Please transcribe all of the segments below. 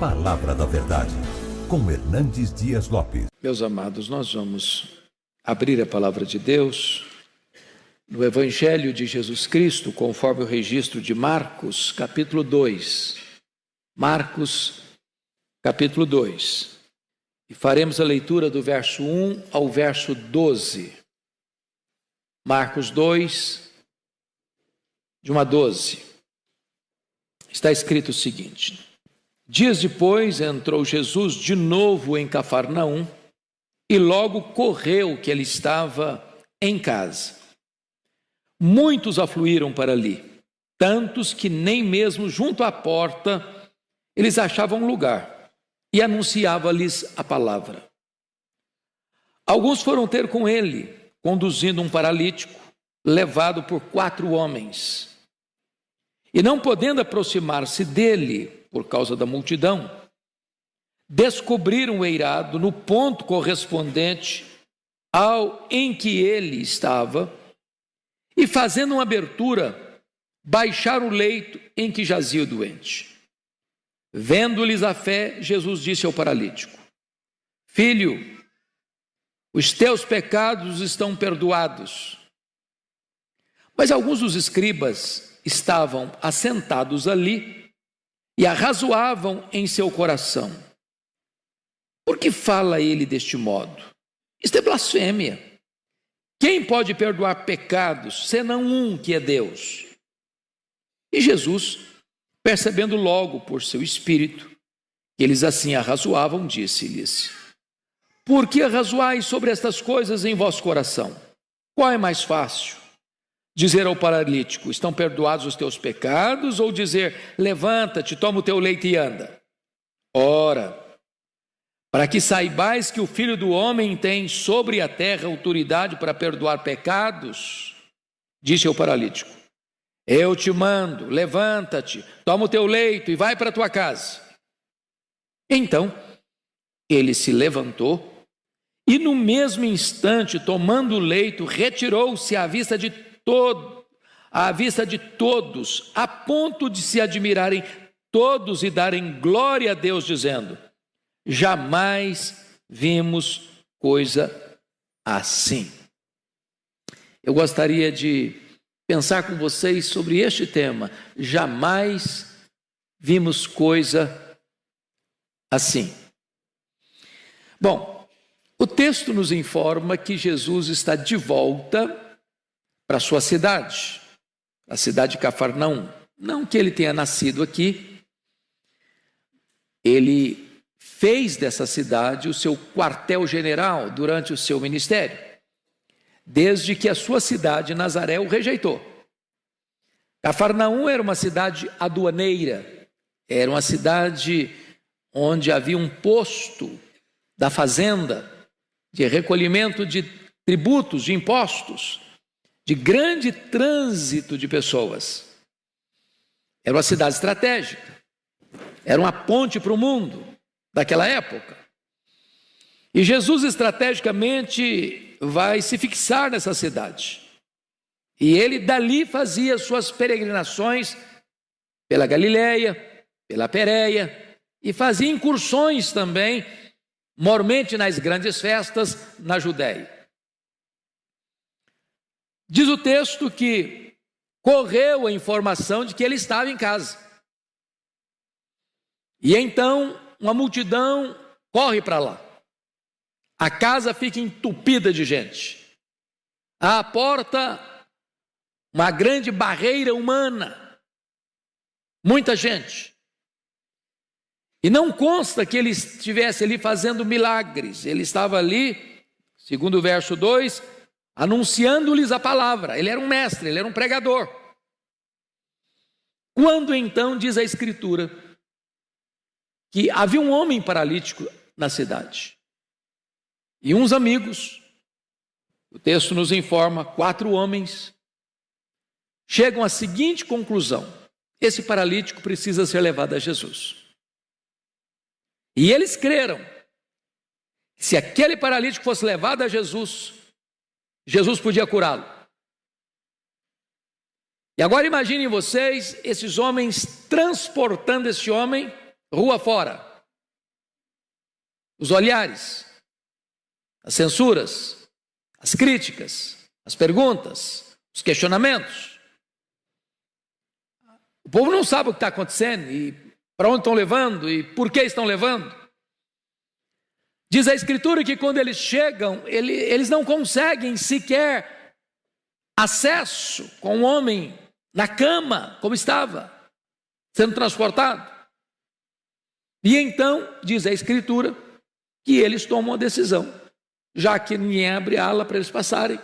Palavra da Verdade, com Hernandes Dias Lopes. Meus amados, nós vamos abrir a Palavra de Deus no Evangelho de Jesus Cristo, conforme o registro de Marcos, capítulo 2. Marcos, capítulo 2. E faremos a leitura do verso 1 ao verso 12. Marcos 2, de 1 a 12. Está escrito o seguinte: Dias depois entrou Jesus de novo em Cafarnaum e logo correu que ele estava em casa. Muitos afluíram para ali, tantos que nem mesmo junto à porta eles achavam lugar, e anunciava-lhes a palavra. Alguns foram ter com ele, conduzindo um paralítico, levado por 4 homens. E não podendo aproximar-se dele, por causa da multidão, descobriram o eirado no ponto correspondente ao em que ele estava, e fazendo uma abertura, baixaram o leito em que jazia o doente. Vendo-lhes a fé, Jesus disse ao paralítico: Filho, os teus pecados estão perdoados. Mas alguns dos escribas estavam assentados ali e arrazoavam em seu coração: por que fala ele deste modo? Isto é blasfêmia. Quem pode perdoar pecados, senão um, que é Deus? E Jesus, percebendo logo por seu espírito que eles assim arrazoavam, disse-lhes: por que arrazoais sobre estas coisas em vosso coração? Qual é mais fácil? Dizer ao paralítico: estão perdoados os teus pecados? Ou dizer: levanta-te, toma o teu leito e anda? Ora, para que saibais que o Filho do Homem tem sobre a terra autoridade para perdoar pecados, disse ao paralítico: eu te mando, levanta-te, toma o teu leito e vai para a tua casa. Então, ele se levantou e no mesmo instante, tomando o leito, retirou-se à vista de todos, a ponto de se admirarem todos e darem glória a Deus, dizendo: jamais vimos coisa assim. Eu gostaria de pensar com vocês sobre este tema: jamais vimos coisa assim. Bom, o texto nos informa que Jesus está de volta para a sua cidade, a cidade de Cafarnaum. Não que ele tenha nascido aqui, ele fez dessa cidade o seu quartel-general durante o seu ministério, desde que a sua cidade, Nazaré, o rejeitou. Cafarnaum era uma cidade aduaneira, era uma cidade onde havia um posto da fazenda, de recolhimento de tributos, de impostos, de grande trânsito de pessoas. Era uma cidade estratégica, era uma ponte para o mundo daquela época. E Jesus estrategicamente vai se fixar nessa cidade. E ele dali fazia suas peregrinações pela Galileia, pela Pérea, e fazia incursões também, mormente nas grandes festas, na Judéia. Diz o texto que correu a informação de que ele estava em casa. E então uma multidão corre para lá. A casa fica entupida de gente. À porta, uma grande barreira humana. Muita gente. E não consta que ele estivesse ali fazendo milagres. Ele estava ali, segundo o verso 2, anunciando-lhes a palavra. Ele era um mestre, ele era um pregador. Quando então diz a Escritura que havia um homem paralítico na cidade. E uns amigos, o texto nos informa, 4 homens, chegam à seguinte conclusão: esse paralítico precisa ser levado a Jesus. E eles creram que se aquele paralítico fosse levado a Jesus, Jesus podia curá-lo. E agora imaginem vocês, esses homens transportando esse homem rua fora. os olhares, as censuras, as críticas, as perguntas, os questionamentos. O povo não sabe o que está acontecendo e para onde estão levando e por que estão levando. Diz a Escritura que quando eles chegam, eles não conseguem sequer acesso com o homem na cama, como estava, sendo transportado. E então, diz a Escritura, que eles tomam a decisão, já que ninguém abre ala para eles passarem,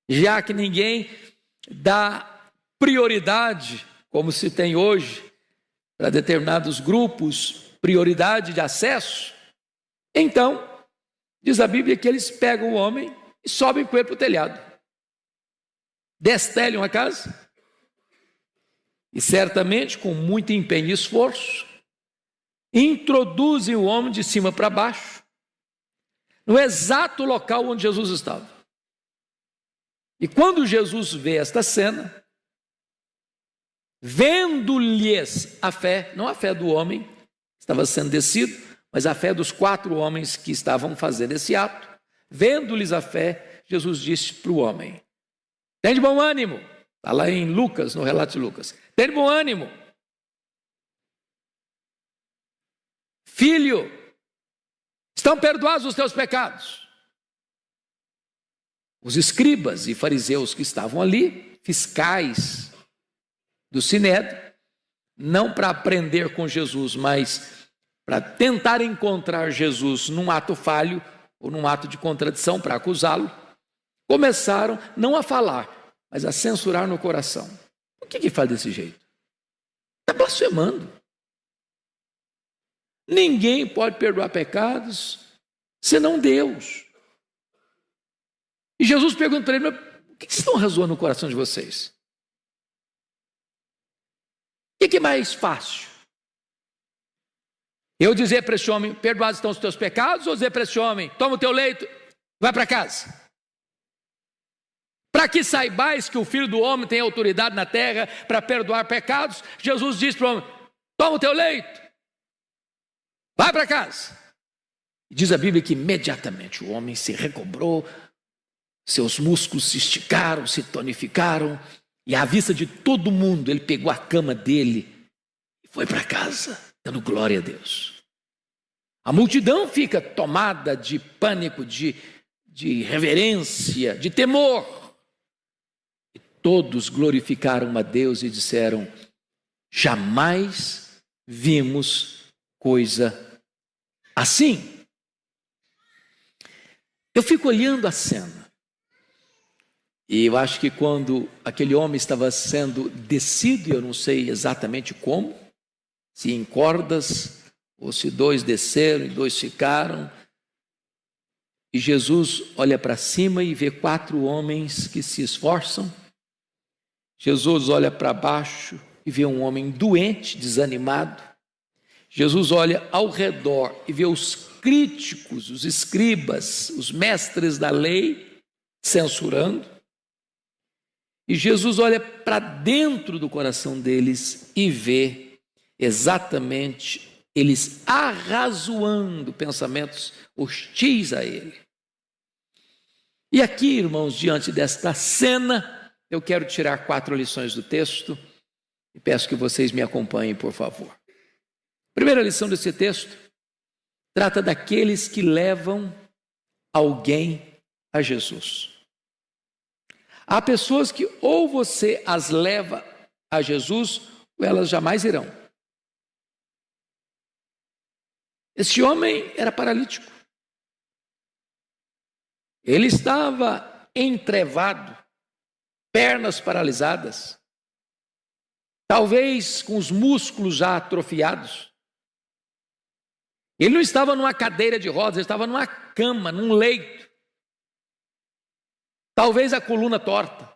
já que ninguém dá prioridade, como se tem hoje, para determinados grupos, prioridade de acesso. Então, diz a Bíblia que eles pegam o homem e sobem com ele para o telhado, destelham a casa, e certamente com muito empenho e esforço, introduzem o homem de cima para baixo, no exato local onde Jesus estava. E quando Jesus vê esta cena, vendo-lhes a fé, não a fé do homem que estava sendo descido, mas a fé dos 4 homens que estavam fazendo esse ato, vendo-lhes a fé, Jesus disse para o homem: tem de bom ânimo. Está lá em Lucas, no relato de Lucas. Tem de bom ânimo. Filho, estão perdoados os teus pecados. Os escribas e fariseus que estavam ali, fiscais do Sinédrio, não para aprender com Jesus, mas para tentar encontrar Jesus num ato falho ou num ato de contradição para acusá-lo, começaram não a falar, mas a censurar no coração. Por que faz desse jeito? Está blasfemando. Ninguém pode perdoar pecados senão Deus. E Jesus pergunta para ele: o que vocês estão razoando no coração de vocês? O que é mais fácil? Eu dizer para esse homem: perdoados estão os teus pecados, ou dizer para esse homem: toma o teu leito, vai para casa? Para que saibais que o Filho do Homem tem autoridade na terra para perdoar pecados, Jesus diz para o homem: toma o teu leito, vai para casa. E diz a Bíblia que imediatamente o homem se recobrou, seus músculos se esticaram, se tonificaram, e à vista de todo mundo ele pegou a cama dele e foi para casa, dando glória a Deus. A multidão fica tomada de pânico, de reverência, de temor. Todos glorificaram a Deus e disseram: jamais vimos coisa assim. Eu fico olhando a cena, e eu acho que quando aquele homem estava sendo descido, eu não sei exatamente como, se em cordas, ou se 2 desceram e 2 ficaram, e Jesus olha para cima e vê 4 homens que se esforçam. Jesus olha para baixo e vê um homem doente, desanimado. Jesus olha ao redor e vê os críticos, os escribas, os mestres da lei, censurando. E Jesus olha para dentro do coração deles e vê exatamente eles arrazoando pensamentos hostis a ele. E aqui, irmãos, diante desta cena, eu quero tirar 4 lições do texto e peço que vocês me acompanhem, por favor. A primeira lição desse texto trata daqueles que levam alguém a Jesus. Há pessoas que ou você as leva a Jesus ou elas jamais irão. Esse homem era paralítico. Ele estava entrevado, pernas paralisadas, talvez com os músculos já atrofiados. Ele não estava numa cadeira de rodas, ele estava numa cama, num leito. Talvez a coluna torta,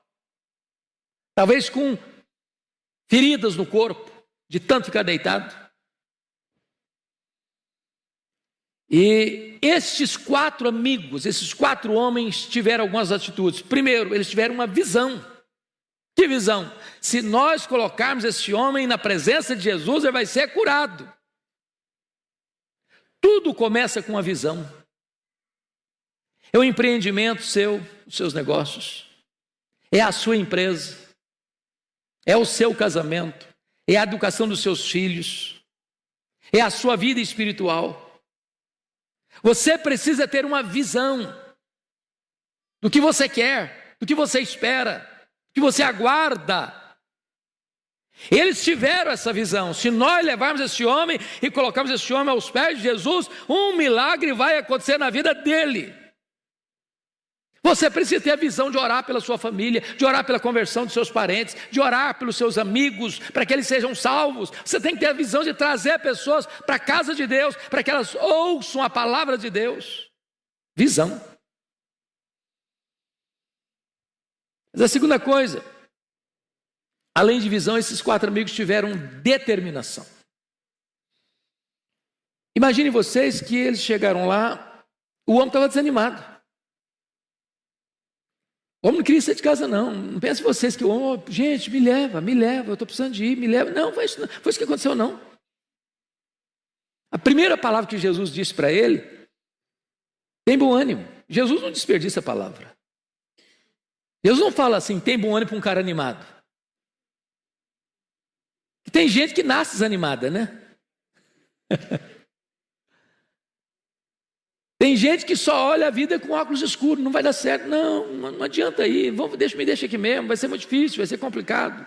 talvez com feridas no corpo, de tanto ficar deitado. E estes 4 amigos, esses 4 homens tiveram algumas atitudes. Primeiro, eles tiveram uma visão. Que visão? Se nós colocarmos esse homem na presença de Jesus, ele vai ser curado. Tudo começa com uma visão. É o empreendimento seu, os seus negócios, é a sua empresa, é o seu casamento, é a educação dos seus filhos, é a sua vida espiritual. Você precisa ter uma visão do que você quer, do que você espera, do que você aguarda. Eles tiveram essa visão. Se nós levarmos esse homem e colocarmos esse homem aos pés de Jesus, um milagre vai acontecer na vida dele. Você precisa ter a visão de orar pela sua família, de orar pela conversão de seus parentes, de orar pelos seus amigos, para que eles sejam salvos. Você tem que ter a visão de trazer pessoas para a casa de Deus, para que elas ouçam a palavra de Deus. Visão. Mas a segunda coisa, além de visão, esses 4 amigos tiveram determinação. Imagine vocês que eles chegaram lá, o homem estava desanimado. O homem não queria sair de casa, não. Não pense vocês que o homem, gente, me leva, eu estou precisando de ir, me leva. Não, foi isso que aconteceu, não. A primeira palavra que Jesus disse para ele, tem bom ânimo. Jesus não desperdiça a palavra. Jesus não fala assim, tem bom ânimo para um cara animado. Tem gente que nasce desanimada, né? Tem gente que só olha a vida com óculos escuros, não vai dar certo. Não adianta ir, me deixa aqui mesmo, vai ser muito difícil, vai ser complicado.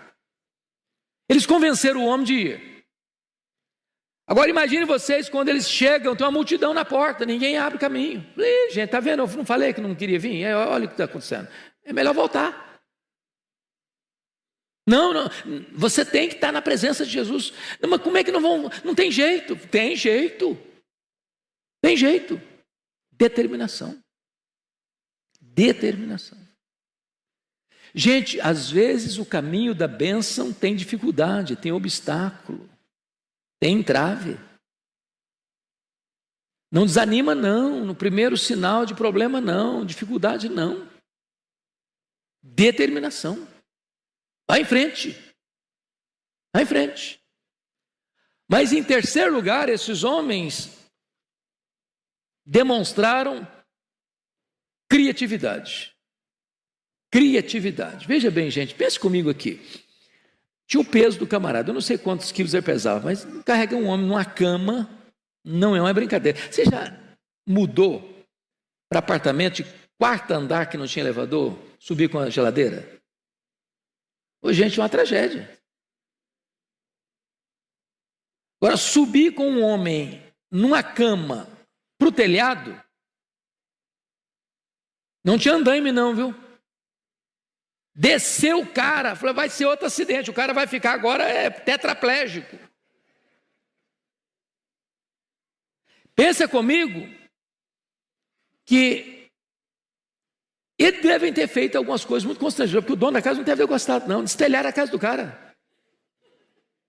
Eles convenceram o homem de ir. Agora imagine vocês quando eles chegam, tem uma multidão na porta, ninguém abre caminho. Gente, tá vendo? Eu não falei que não queria vir? Olha o que está acontecendo. É melhor voltar. Não, você tem que estar na presença de Jesus. Mas como é que não vão? Não tem jeito. Tem jeito. Tem jeito. Determinação. Determinação. Gente, às vezes o caminho da bênção tem dificuldade, tem obstáculo, tem entrave. Não desanima, não. No primeiro sinal de problema, não. Dificuldade, não. Determinação. Vai em frente. Vai em frente. Mas em terceiro lugar, esses homens demonstraram criatividade. Criatividade. Veja bem, gente, pense comigo aqui. Tinha o peso do camarada, eu não sei quantos quilos ele pesava, mas carregar um homem numa cama não é uma brincadeira. Você já mudou para apartamento de 4º andar que não tinha elevador? Subir com a geladeira? Ô, gente, é uma tragédia. Agora, subir com um homem numa cama para o telhado, não tinha andaime não, viu? Desceu o cara, falou, vai ser outro acidente, o cara vai ficar agora tetraplégico. Pensa comigo que eles devem ter feito algumas coisas muito constrangedoras, porque o dono da casa não deve ter gostado, não. Destelharam a casa do cara.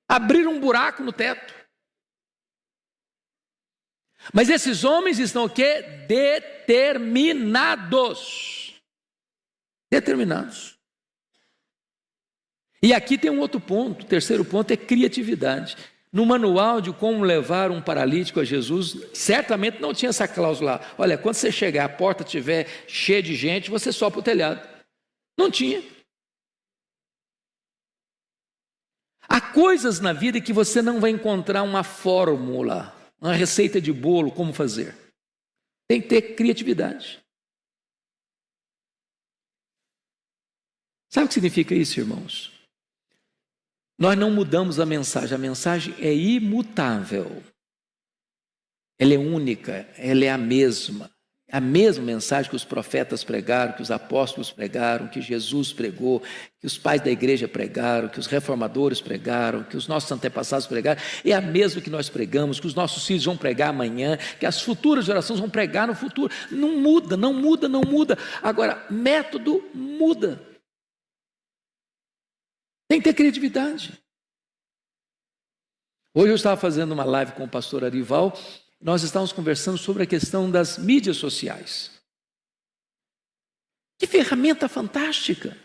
Abriram um buraco no teto. Mas esses homens estão o quê? Determinados. Determinados. E aqui tem um outro ponto, o terceiro ponto é criatividade. No manual de como levar um paralítico a Jesus, certamente não tinha essa cláusula lá. Olha, quando você chegar, a porta estiver cheia de gente, você sobe para o telhado. Não tinha. Há coisas na vida que você não vai encontrar uma fórmula, uma receita de bolo, como fazer. Tem que ter criatividade. Sabe o que significa isso, irmãos? Nós não mudamos a mensagem é imutável. Ela é única, ela é a mesma mensagem que os profetas pregaram, que os apóstolos pregaram, que Jesus pregou, que os pais da igreja pregaram, que os reformadores pregaram, que os nossos antepassados pregaram, é a mesma que nós pregamos, que os nossos filhos vão pregar amanhã, que as futuras gerações vão pregar no futuro. Não muda, não muda, não muda. Agora, método muda. Tem que ter criatividade. Hoje eu estava fazendo uma live com o pastor Arival, nós estávamos conversando sobre a questão das mídias sociais. Que ferramenta fantástica!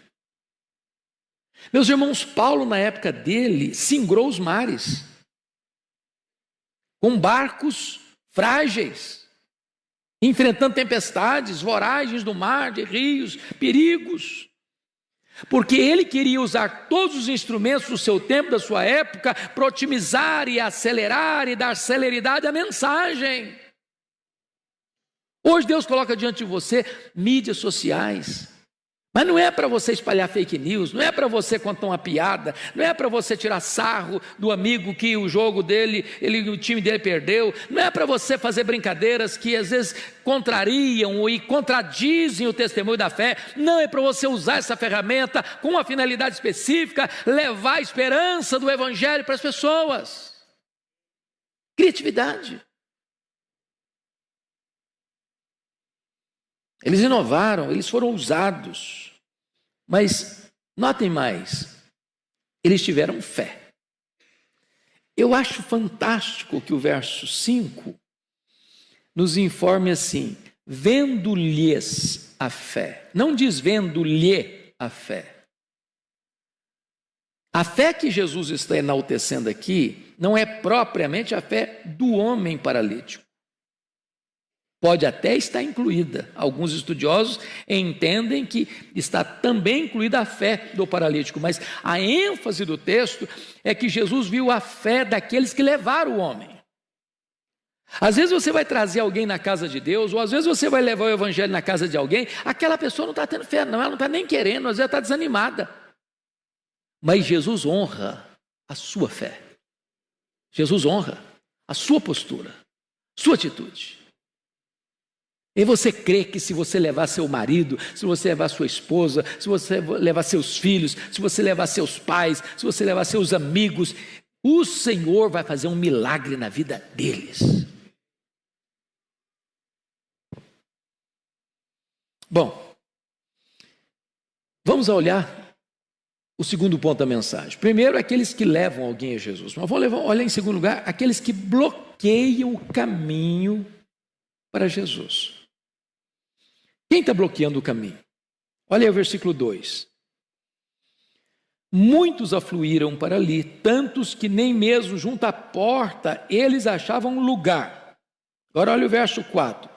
Meus irmãos, Paulo, na época dele, singrou os mares, com barcos frágeis, enfrentando tempestades, voragens do mar, de rios, perigos. Porque ele queria usar todos os instrumentos do seu tempo, da sua época, para otimizar e acelerar e dar celeridade à mensagem. Hoje Deus coloca diante de você mídias sociais, mas não é para você espalhar fake news, não é para você contar uma piada, não é para você tirar sarro do amigo que o jogo dele, o time dele perdeu, não é para você fazer brincadeiras que às vezes contrariam e contradizem o testemunho da fé, não é para você usar essa ferramenta com uma finalidade específica, levar a esperança do evangelho para as pessoas. Criatividade. Eles inovaram, eles foram ousados, mas notem mais, eles tiveram fé. Eu acho fantástico que o verso 5 nos informe assim: vendo-lhes a fé. Não diz vendo-lhe a fé. A fé que Jesus está enaltecendo aqui não é propriamente a fé do homem paralítico. Pode até estar incluída. Alguns estudiosos entendem que está também incluída a fé do paralítico, mas a ênfase do texto é que Jesus viu a fé daqueles que levaram o homem. Às vezes você vai trazer alguém na casa de Deus, ou às vezes você vai levar o evangelho na casa de alguém, aquela pessoa não está tendo fé, não, ela não está nem querendo, às vezes ela está desanimada. Mas Jesus honra a sua fé. Jesus honra a sua postura, sua atitude. E você crê que se você levar seu marido, se você levar sua esposa, se você levar seus filhos, se você levar seus pais, se você levar seus amigos, o Senhor vai fazer um milagre na vida deles. Bom, vamos olhar o segundo ponto da mensagem. Primeiro, aqueles que levam alguém a Jesus. Mas vamos olhar em segundo lugar, aqueles que bloqueiam o caminho para Jesus. Quem está bloqueando o caminho? Olha aí o versículo 2. Muitos afluíram para ali, tantos que nem mesmo junto à porta eles achavam lugar. Agora olha o verso 4.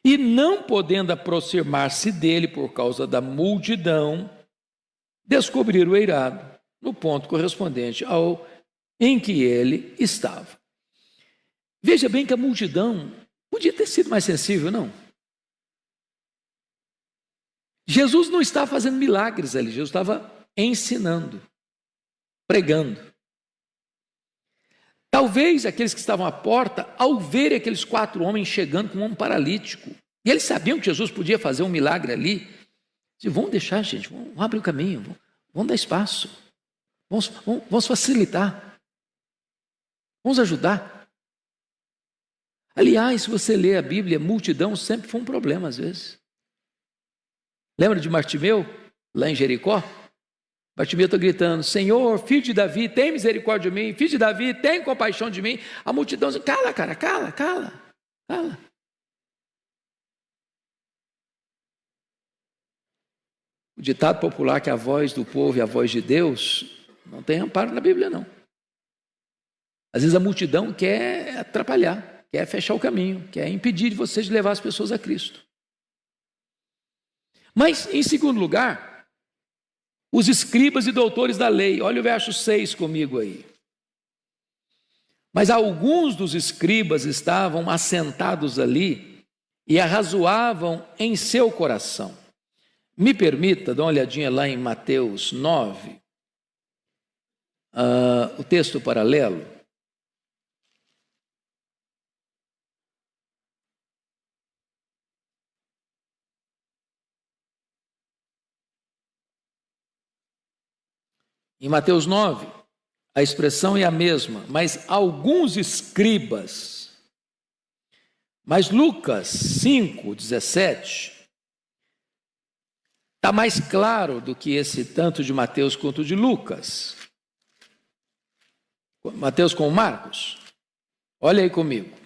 E não podendo aproximar-se dele por causa da multidão, descobriram o eirado no ponto correspondente ao em que ele estava. Veja bem que a multidão podia ter sido mais sensível, não? Jesus não estava fazendo milagres ali, Jesus estava ensinando, pregando. Talvez aqueles que estavam à porta, ao verem aqueles 4 homens chegando com um homem paralítico, e eles sabiam que Jesus podia fazer um milagre ali, diziam, vamos deixar, gente, vamos abrir o caminho, vamos dar espaço, vamos facilitar, vamos ajudar. Aliás, se você ler a Bíblia, multidão sempre foi um problema às vezes. Lembra de Bartimeu, lá em Jericó? Bartimeu está gritando, Senhor, filho de Davi, tem misericórdia de mim, filho de Davi, tem compaixão de mim. A multidão diz, cala, cara, cala. O ditado popular que a voz do povo e a voz de Deus não tem amparo na Bíblia, não. Às vezes a multidão quer atrapalhar, quer fechar o caminho, quer impedir de vocês de levar as pessoas a Cristo. Mas, em segundo lugar, os escribas e doutores da lei. Olha o verso 6 comigo aí. Mas alguns dos escribas estavam assentados ali e arrazoavam em seu coração. Me permita dar uma olhadinha lá em Mateus 9, o texto paralelo. Em Mateus 9, a expressão é a mesma, mas alguns escribas. Mas Lucas 5, 17, está mais claro do que esse tanto de Mateus quanto de Lucas. Mateus com Marcos. Olha aí comigo.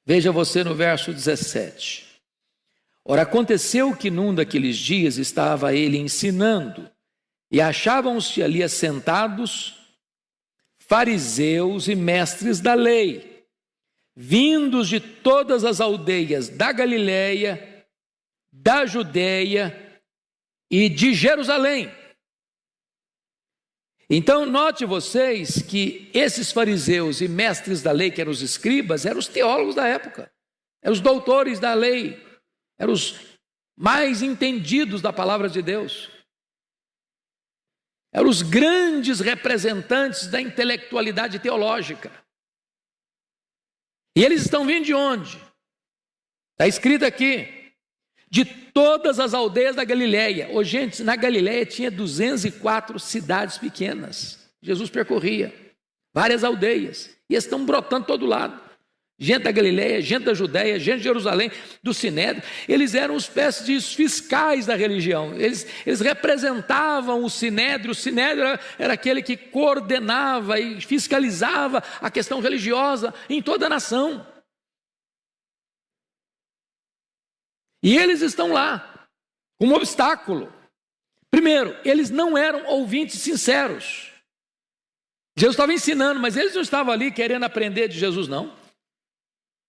Veja você no verso 17. Ora, aconteceu que num daqueles dias estava ele ensinando, e achavam-se ali assentados fariseus e mestres da lei, vindos de todas as aldeias da Galileia, da Judeia e de Jerusalém. Então, note vocês que esses fariseus e mestres da lei, que eram os escribas, eram os teólogos da época, eram os doutores da lei, eram os mais entendidos da palavra de Deus, eram os grandes representantes da intelectualidade teológica. E eles estão vindo de onde? Está escrito aqui: de todas as aldeias da Galileia. Ô, gente, na Galileia tinha 204 cidades pequenas. Jesus percorria várias aldeias. E eles estão brotando todo lado. Gente da Galileia, gente da Judeia, gente de Jerusalém, do Sinédrio. Eles eram os espécies de fiscais da religião. Eles representavam o Sinédrio. O Sinédrio era aquele que coordenava e fiscalizava a questão religiosa em toda a nação. E eles estão lá, com um obstáculo. Primeiro, eles não eram ouvintes sinceros. Jesus estava ensinando, mas eles não estavam ali querendo aprender de Jesus, não.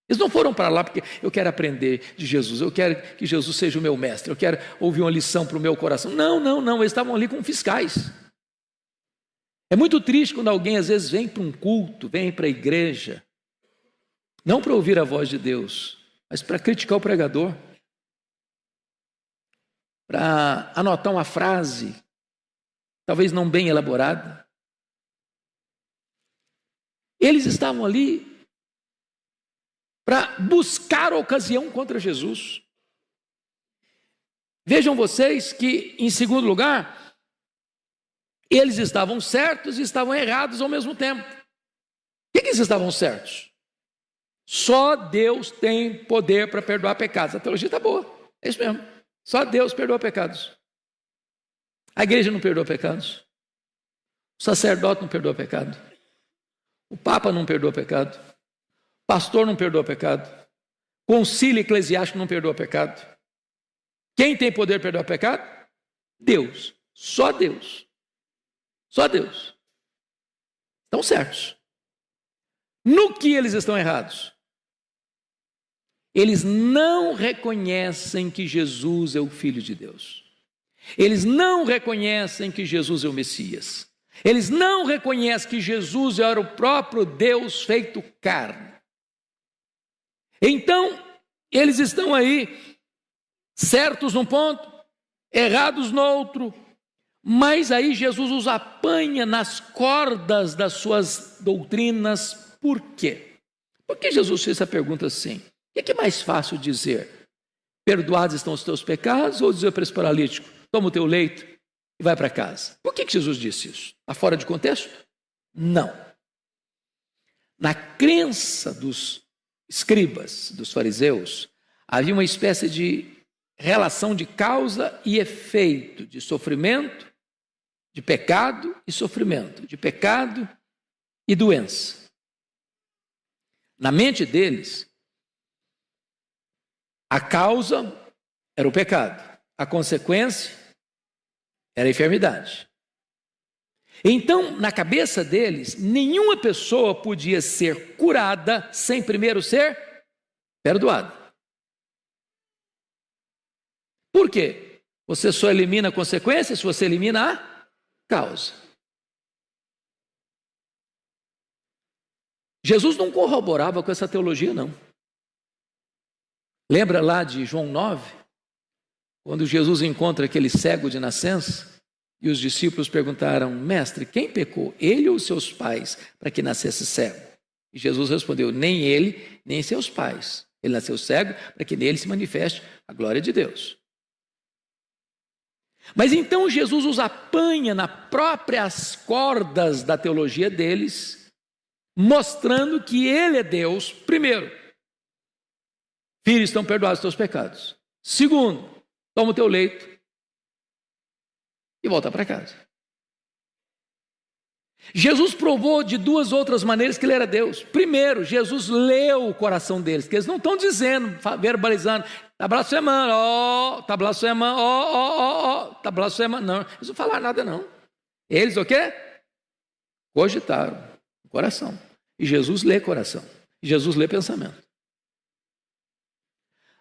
Eles não foram para lá porque eu quero aprender de Jesus, eu quero que Jesus seja o meu mestre, eu quero ouvir uma lição para o meu coração. Não, eles estavam ali como fiscais. É muito triste quando alguém às vezes vem para um culto, vem para a igreja, não para ouvir a voz de Deus, mas para criticar o pregador, para anotar uma frase, talvez não bem elaborada. Eles estavam ali para buscar a ocasião contra Jesus. Vejam vocês que, em segundo lugar, eles estavam certos e estavam errados ao mesmo tempo. Por que eles estavam certos? Só Deus tem poder para perdoar pecados. A teologia está boa, é isso mesmo. Só Deus perdoa pecados. A igreja não perdoa pecados. O sacerdote não perdoa pecado. O Papa não perdoa pecado. O pastor não perdoa pecado. O concílio eclesiástico não perdoa pecado. Quem tem poder para perdoar pecado? Deus. Só Deus. Só Deus. Estão certos. No que eles estão errados? Eles não reconhecem que Jesus é o Filho de Deus. Eles não reconhecem que Jesus é o Messias. Eles não reconhecem que Jesus era o próprio Deus feito carne. Então, eles estão aí, certos num ponto, errados no outro, mas aí Jesus os apanha nas cordas das suas doutrinas. Por quê? Por que Jesus fez essa pergunta assim? O que é mais fácil dizer? Perdoados estão os teus pecados, ou dizer para esse paralítico, toma o teu leito e vai para casa? Por que Jesus disse isso? Está fora de contexto? Não. Na crença dos escribas, dos fariseus, havia uma espécie de relação de causa e efeito, de sofrimento, de pecado e sofrimento, de pecado e doença. Na mente deles, a causa era o pecado, a consequência era a enfermidade. Então, na cabeça deles, nenhuma pessoa podia ser curada sem primeiro ser perdoada. Por quê? Você só elimina a consequência se você elimina a causa. Jesus não corroborava com essa teologia, não. Lembra lá de João 9? Quando Jesus encontra aquele cego de nascença e os discípulos perguntaram, mestre, quem pecou, ele ou seus pais, para que nascesse cego? E Jesus respondeu, nem ele, nem seus pais. Ele nasceu cego para que nele se manifeste a glória de Deus. Mas então Jesus os apanha nas próprias cordas da teologia deles, mostrando que ele é Deus, primeiro, filhos, estão perdoados os teus pecados. Segundo, toma o teu leito e volta para casa. Jesus provou de duas outras maneiras que ele era Deus. Primeiro, Jesus leu o coração deles, que eles não estão dizendo, verbalizando, está blasfemando, está blasfemando, está blasfemando. Não, eles não falaram nada não. Eles o quê? Cogitaram o coração. E Jesus lê coração. Jesus lê pensamento.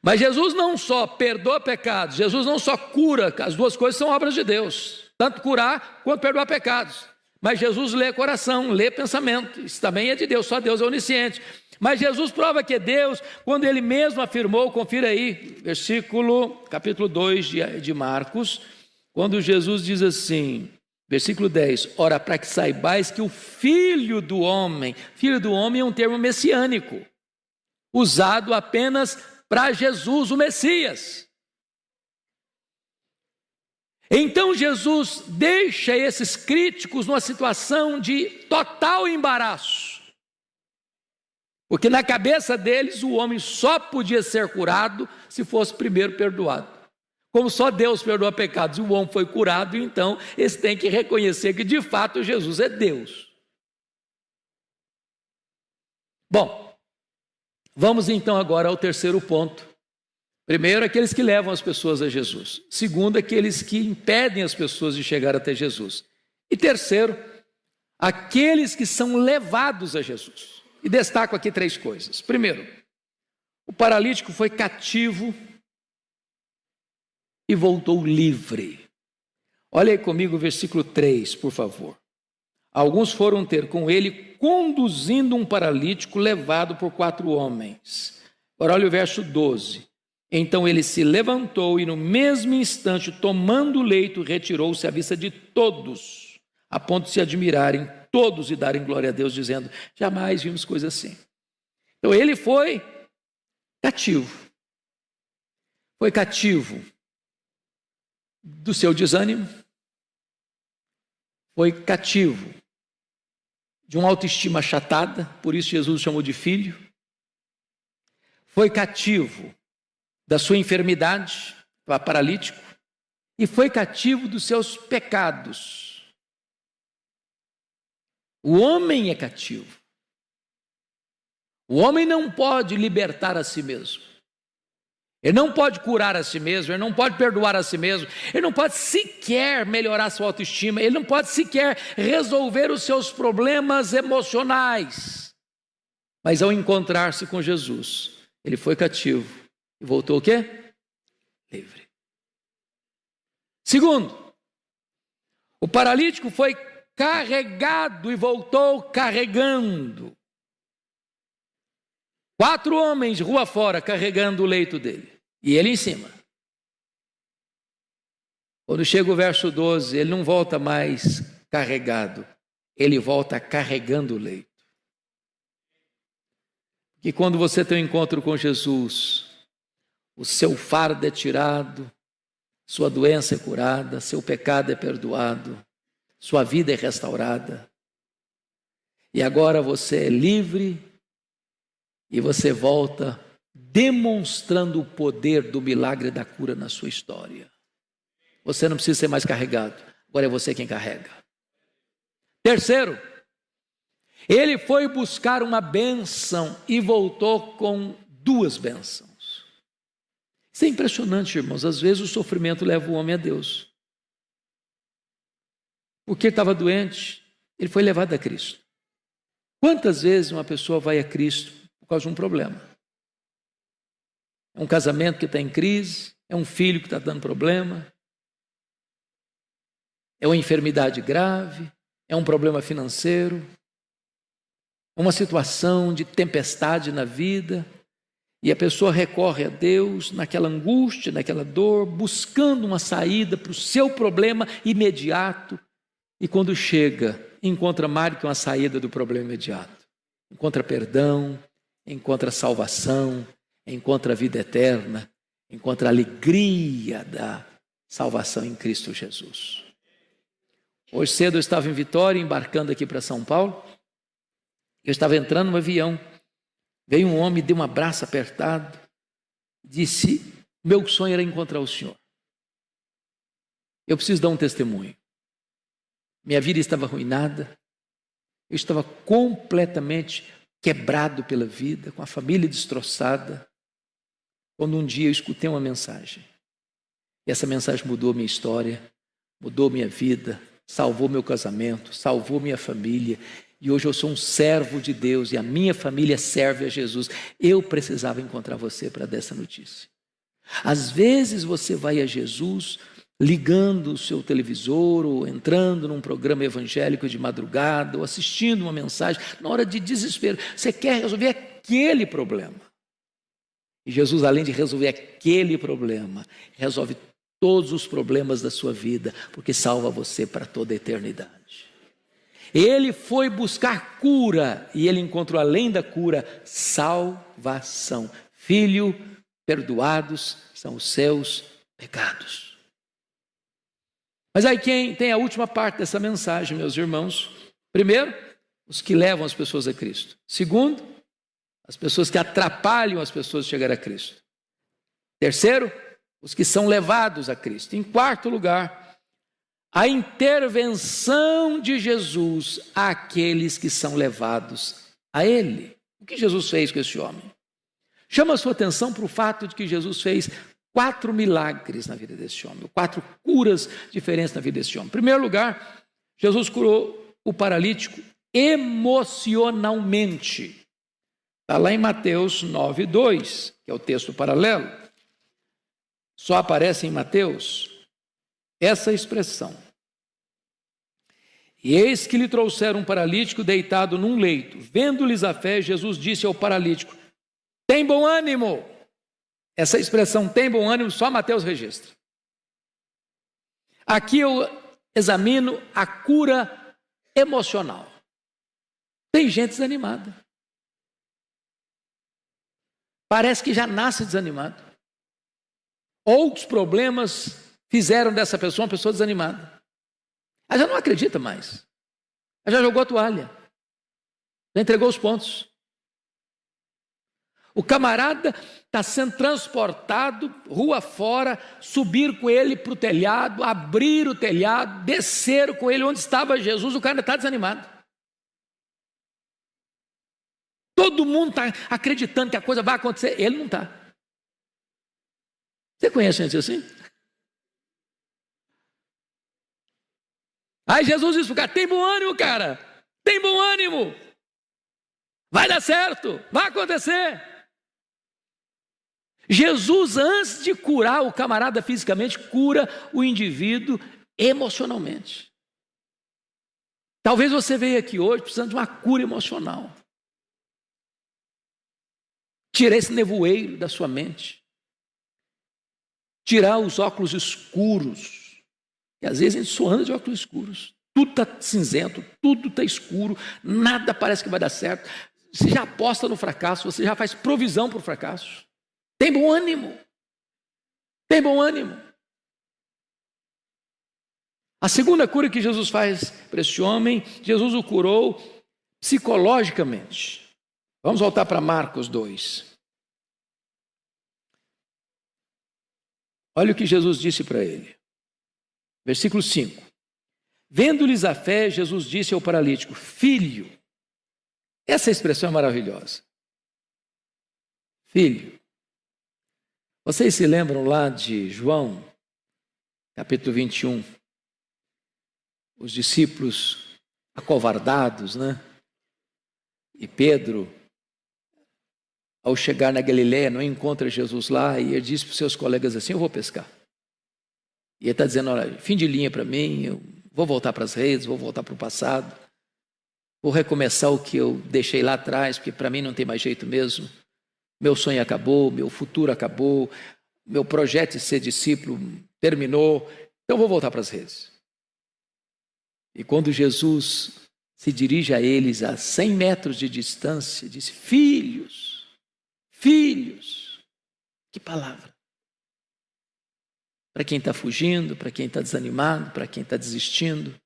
Mas Jesus não só perdoa pecados, Jesus não só cura, as duas coisas são obras de Deus, tanto curar quanto perdoar pecados. Mas Jesus lê coração, lê pensamento, isso também é de Deus, só Deus é onisciente. Mas Jesus prova que é Deus, quando ele mesmo afirmou, confira aí, capítulo 2 de Marcos, quando Jesus diz assim, versículo 10, ora, para que saibais que o filho do homem é um termo messiânico, usado apenas para Jesus, o Messias. Então Jesus deixa esses críticos numa situação de total embaraço, porque na cabeça deles o homem só podia ser curado se fosse primeiro perdoado. Como só Deus perdoa pecados e o homem foi curado, então eles têm que reconhecer que de fato Jesus é Deus. Bom, vamos então agora ao terceiro ponto. Primeiro, aqueles que levam as pessoas a Jesus. Segundo, aqueles que impedem as pessoas de chegar até Jesus. E terceiro, aqueles que são levados a Jesus. E destaco aqui 3 coisas. Primeiro, o paralítico foi cativo e voltou livre. Olha aí comigo o versículo 3, por favor. Alguns foram ter com ele, conduzindo um paralítico levado por 4 homens. Agora olha o verso 12. Então ele se levantou e no mesmo instante, tomando o leito, retirou-se à vista de todos, a ponto de se admirarem todos e darem glória a Deus, dizendo, jamais vimos coisa assim. Então ele foi cativo. Foi cativo do seu desânimo, foi cativo de uma autoestima achatada, por isso Jesus o chamou de filho, foi cativo da sua enfermidade, paralítico, e foi cativo dos seus pecados. O homem é cativo. O homem não pode libertar a si mesmo. Ele não pode curar a si mesmo, ele não pode perdoar a si mesmo, ele não pode sequer melhorar sua autoestima, ele não pode sequer resolver os seus problemas emocionais. Mas ao encontrar-se com Jesus, ele foi cativo e voltou o quê? Livre. Segundo, o paralítico foi carregado e voltou carregando. 4 homens rua fora carregando o leito dele. E ele em cima. Quando chega o verso 12, ele não volta mais carregado. Ele volta carregando o leito. E quando você tem um encontro com Jesus, o seu fardo é tirado, sua doença é curada, seu pecado é perdoado, sua vida é restaurada. E agora você é livre e você volta demonstrando o poder do milagre da cura na sua história. Você não precisa ser mais carregado, agora é você quem carrega. Terceiro, ele foi buscar uma bênção e voltou com 2 bênçãos. Isso é impressionante, irmãos. Às vezes o sofrimento leva o homem a Deus. Porque ele estava doente, ele foi levado a Cristo. Quantas vezes uma pessoa vai a Cristo por causa de um problema? É um casamento que está em crise, é um filho que está dando problema, é uma enfermidade grave, é um problema financeiro, é uma situação de tempestade na vida, e a pessoa recorre a Deus naquela angústia, naquela dor, buscando uma saída para o seu problema imediato, e quando chega, encontra mais do que uma saída do problema imediato. Encontra perdão, encontra salvação, encontra a vida eterna, encontra a alegria da salvação em Cristo Jesus. Hoje cedo eu estava em Vitória, embarcando aqui para São Paulo. Eu estava entrando no avião. Veio um homem, deu um abraço apertado, disse, meu sonho era encontrar o senhor. Eu preciso dar um testemunho. Minha vida estava arruinada, eu estava completamente quebrado pela vida, com a família destroçada, quando um dia eu escutei uma mensagem. E essa mensagem mudou minha história, mudou minha vida, salvou meu casamento, salvou minha família. e hoje eu sou um servo de Deus e a minha família serve a Jesus. Eu precisava encontrar você para dar essa notícia. Às vezes você vai a Jesus ligando o seu televisor ou entrando num programa evangélico de madrugada ou assistindo uma mensagem na hora de desespero. Você quer resolver aquele problema. E Jesus, além de resolver aquele problema, resolve todos os problemas da sua vida, porque salva você para toda a eternidade. Ele foi buscar cura e ele encontrou, além da cura, salvação. Filho, perdoados são os seus pecados. Mas aí quem tem a última parte dessa mensagem, meus irmãos? Primeiro, os que levam as pessoas a Cristo. Segundo, as pessoas que atrapalham as pessoas de chegar a Cristo. Terceiro, os que são levados a Cristo. Em quarto lugar, a intervenção de Jesus àqueles que são levados a Ele. O que Jesus fez com esse homem? Chama a sua atenção para o fato de que Jesus fez 4 milagres na vida desse homem, 4 curas diferentes na vida desse homem. Em primeiro lugar, Jesus curou o paralítico emocionalmente. Está lá em Mateus 9:2, que é o texto paralelo. Só aparece em Mateus essa expressão. E eis que lhe trouxeram um paralítico deitado num leito. Vendo-lhes a fé, Jesus disse ao paralítico: tem bom ânimo. Essa expressão tem bom ânimo só Mateus registra. Aqui eu examino a cura emocional. Tem gente desanimada. Parece que já nasce desanimado. Outros problemas fizeram dessa pessoa uma pessoa desanimada. Ela já não acredita mais. Ela já jogou a toalha. Já entregou os pontos. O camarada está sendo transportado rua fora, subir com ele para o telhado, abrir o telhado, descer com ele onde estava Jesus, o cara está desanimado. Todo mundo está acreditando que a coisa vai acontecer, ele não está. Você conhece gente assim? Aí Jesus disse para o cara: tem bom ânimo, cara, tem bom ânimo, vai dar certo, vai acontecer. Jesus, antes de curar o camarada fisicamente, cura o indivíduo emocionalmente. Talvez você veja aqui hoje precisando de uma cura emocional. Tirar esse nevoeiro da sua mente. Tirar os óculos escuros. E às vezes a gente só anda de óculos escuros. Tudo está cinzento, tudo está escuro, nada parece que vai dar certo. Você já aposta no fracasso, você já faz provisão para o fracasso. Tem bom ânimo. Tem bom ânimo. A segunda cura que Jesus faz para esse homem, Jesus o curou psicologicamente. Vamos voltar para Marcos 2. Olha o que Jesus disse para ele. Versículo 5. Vendo-lhes a fé, Jesus disse ao paralítico: filho. Essa expressão é maravilhosa. Filho. Vocês se lembram lá de João, capítulo 21? Os discípulos acovardados, né? E Pedro, ao chegar na Galileia, não encontra Jesus lá, e ele diz para os seus colegas assim: eu vou pescar. E ele está dizendo: olha, fim de linha para mim, eu vou voltar para as redes, vou voltar para o passado, vou recomeçar o que eu deixei lá atrás, porque para mim não tem mais jeito mesmo. Meu sonho acabou, meu futuro acabou, meu projeto de ser discípulo terminou, então vou voltar para as redes. E quando Jesus se dirige a eles a 100 metros de distância, disse: filhos, filhos. Que palavra! Para quem está fugindo, para quem está desanimado, para quem está desistindo,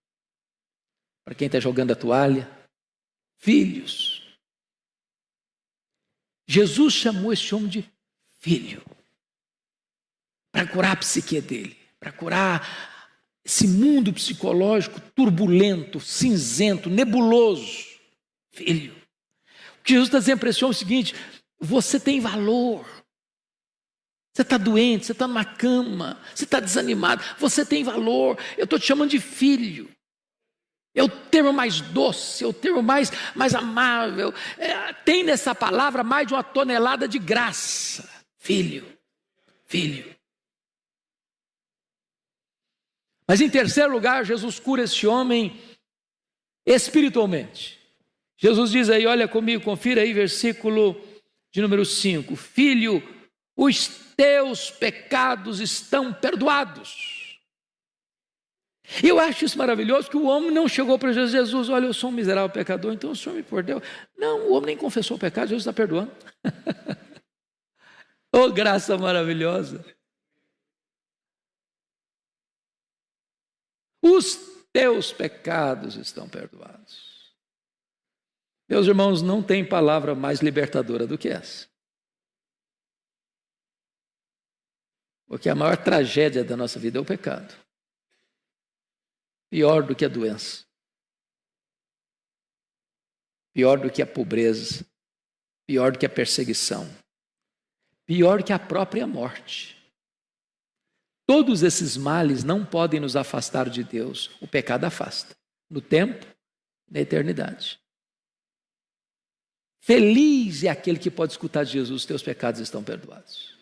para quem está jogando a toalha. Filhos. Jesus chamou esse homem de filho, para curar a psique dele, para curar esse mundo psicológico turbulento, cinzento, nebuloso. Filho. O que Jesus está dizendo para esse homem é o seguinte: você tem valor. Você está doente, você está numa cama, você está desanimado, você tem valor. Eu estou te chamando de filho. É o termo mais doce, é o termo mais amável. Tem nessa palavra mais de 1 tonelada de graça. Filho, filho. Mas em terceiro lugar, Jesus cura esse homem espiritualmente. Jesus diz aí, olha comigo, confira aí, versículo de número 5. Filho, os teus pecados estão perdoados. Eu acho isso maravilhoso, que o homem não chegou para Jesus, olha, eu sou um miserável pecador, então o Senhor me perdoou. Não, o homem nem confessou o pecado, Jesus está perdoando. Oh, graça maravilhosa. Os teus pecados estão perdoados. Meus irmãos, não tem palavra mais libertadora do que essa. Porque a maior tragédia da nossa vida é o pecado. Pior do que a doença. Pior do que a pobreza. Pior do que a perseguição. Pior que a própria morte. Todos esses males não podem nos afastar de Deus. O pecado afasta. No tempo, na eternidade. Feliz é aquele que pode escutar de Jesus, teus pecados estão perdoados.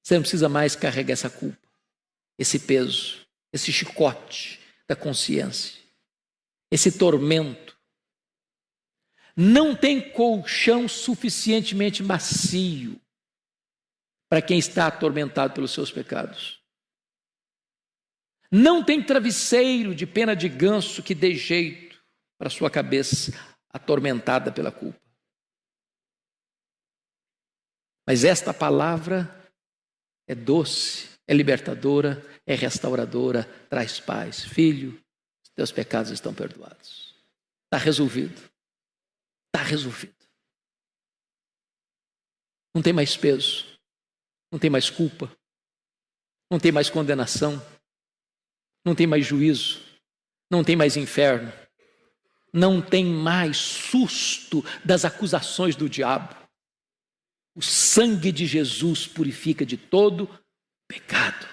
Você não precisa mais carregar essa culpa, esse peso, esse chicote da consciência, esse tormento. Não tem colchão suficientemente macio para quem está atormentado pelos seus pecados. Não tem travesseiro de pena de ganso que dê jeito para a sua cabeça atormentada pela culpa. Mas esta palavra é doce, é libertadora, é restauradora, traz paz. Filho, os teus pecados estão perdoados. Está resolvido. Está resolvido. Não tem mais peso. Não tem mais culpa. Não tem mais condenação. Não tem mais juízo. Não tem mais inferno. Não tem mais susto das acusações do diabo. O sangue de Jesus purifica de todo pecado.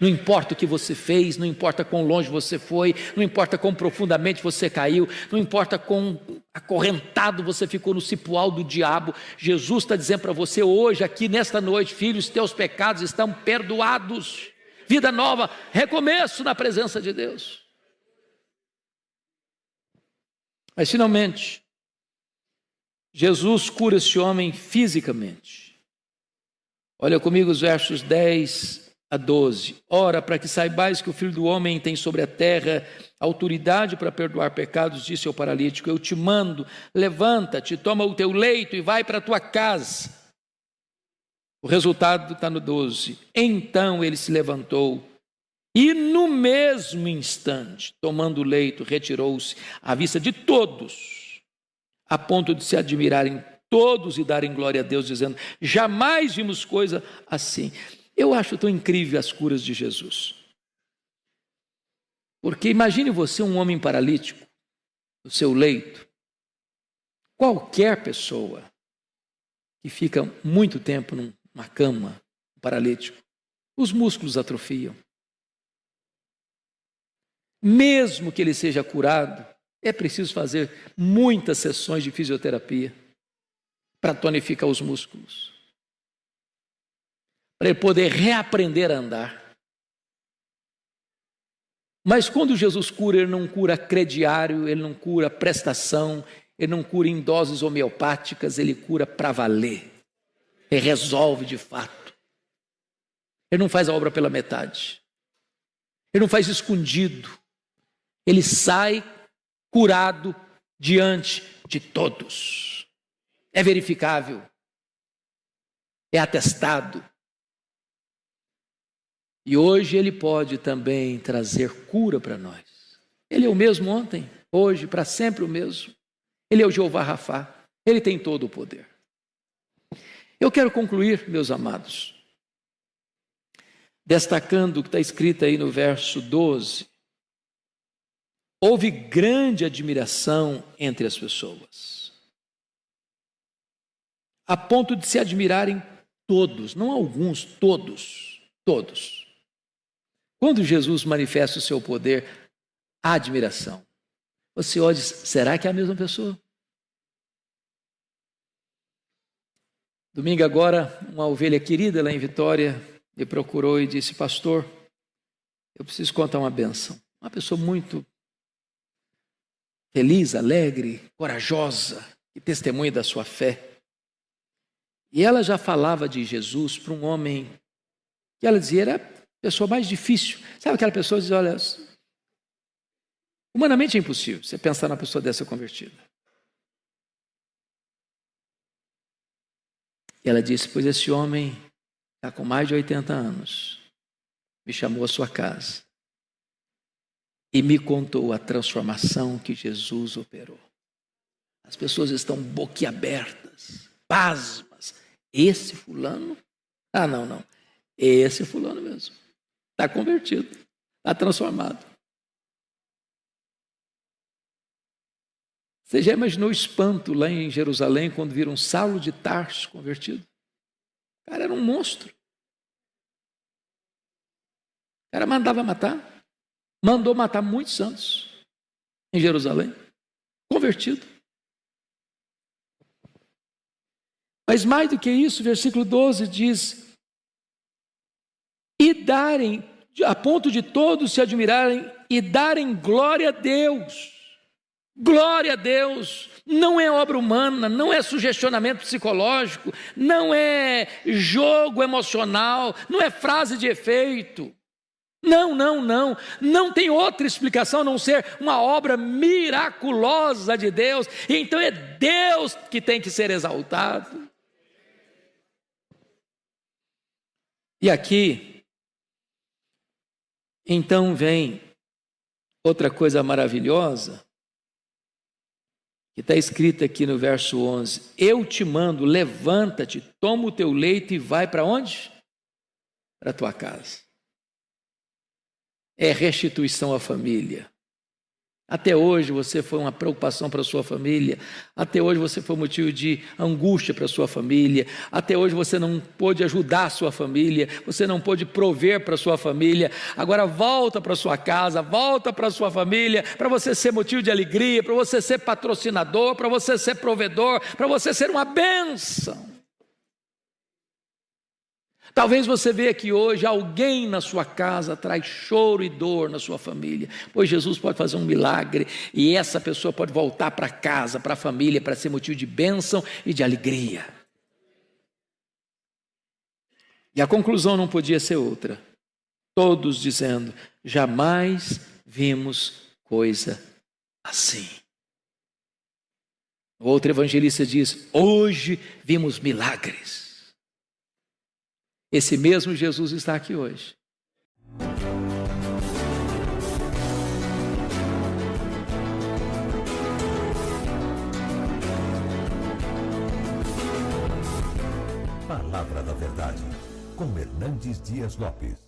Não importa o que você fez, não importa quão longe você foi, não importa quão profundamente você caiu, não importa quão acorrentado você ficou no cipoal do diabo, Jesus está dizendo para você hoje, aqui nesta noite, filho, os teus pecados estão perdoados. Vida nova, recomeço na presença de Deus. Mas finalmente, Jesus cura esse homem fisicamente. Olha comigo os versos 10 a 12. Ora, para que saibais que o Filho do Homem tem sobre a terra autoridade para perdoar pecados, disse ao paralítico, eu te mando, levanta-te, toma o teu leito e vai para a tua casa. O resultado está no 12. Então ele se levantou e no mesmo instante, tomando o leito, retirou-se à vista de todos, a ponto de se admirarem todos e darem glória a Deus, dizendo, jamais vimos coisa assim. Eu acho tão incrível as curas de Jesus. Porque imagine você um homem paralítico, no seu leito. Qualquer pessoa que fica muito tempo numa cama, paralítico, os músculos atrofiam. Mesmo que ele seja curado, é preciso fazer muitas sessões de fisioterapia para tonificar os músculos, para ele poder reaprender a andar. Mas quando Jesus cura, ele não cura crediário, ele não cura prestação, ele não cura em doses homeopáticas, ele cura para valer. Ele resolve de fato. Ele não faz a obra pela metade. Ele não faz escondido. Ele sai curado diante de todos. É verificável. É atestado. E hoje ele pode também trazer cura para nós. Ele é o mesmo ontem, hoje, para sempre o mesmo. Ele é o Jeová Rafá. Ele tem todo o poder. Eu quero concluir, meus amados, destacando o que está escrito aí no verso 12. Houve grande admiração entre as pessoas, a ponto de se admirarem todos, não alguns, todos. Quando Jesus manifesta o seu poder, admiração. Você olha e diz, será que é a mesma pessoa? Domingo agora, uma ovelha querida lá em Vitória me procurou e disse, pastor, eu preciso contar uma bênção. Uma pessoa muito feliz, alegre, corajosa, que testemunha da sua fé. E ela já falava de Jesus para um homem que ela dizia era a pessoa mais difícil. Sabe aquela pessoa que diz, olha, humanamente é impossível você pensar na pessoa dessa convertida. E ela disse, pois esse homem está com mais de 80 anos, me chamou à sua casa e me contou a transformação que Jesus operou. As pessoas estão boquiabertas, pasmas. Esse fulano? Ah, não. Esse fulano mesmo. Está convertido, está transformado. Você já imaginou o espanto lá em Jerusalém quando viram Saulo de Tarso convertido? O cara era um monstro. O cara mandou matar muitos santos em Jerusalém, convertido. Mas mais do que isso, versículo 12 diz, e darem, a ponto de todos se admirarem e darem glória a Deus. Glória a Deus, não é obra humana, não é sugestionamento psicológico, não é jogo emocional, não é frase de efeito. Não tem outra explicação a não ser uma obra miraculosa de Deus. Então é Deus que tem que ser exaltado. E aqui, então vem outra coisa maravilhosa, que está escrito aqui no verso 11, eu te mando, levanta-te, toma o teu leito e vai para onde? Para a tua casa. É restituição à família. Até hoje você foi uma preocupação para a sua família, até hoje você foi motivo de angústia para a sua família, até hoje você não pôde ajudar a sua família, você não pôde prover para a sua família, agora volta para a sua casa, volta para a sua família, para você ser motivo de alegria, para você ser patrocinador, para você ser provedor, para você ser uma bênção. Talvez você veja que hoje alguém na sua casa traz choro e dor na sua família, pois Jesus pode fazer um milagre e essa pessoa pode voltar para casa, para a família, para ser motivo de bênção e de alegria. E a conclusão não podia ser outra, todos dizendo, jamais vimos coisa assim. O outro evangelista diz, hoje vimos milagres. Esse mesmo Jesus está aqui hoje. Palavra da Verdade, com Hernandes Dias Lopes.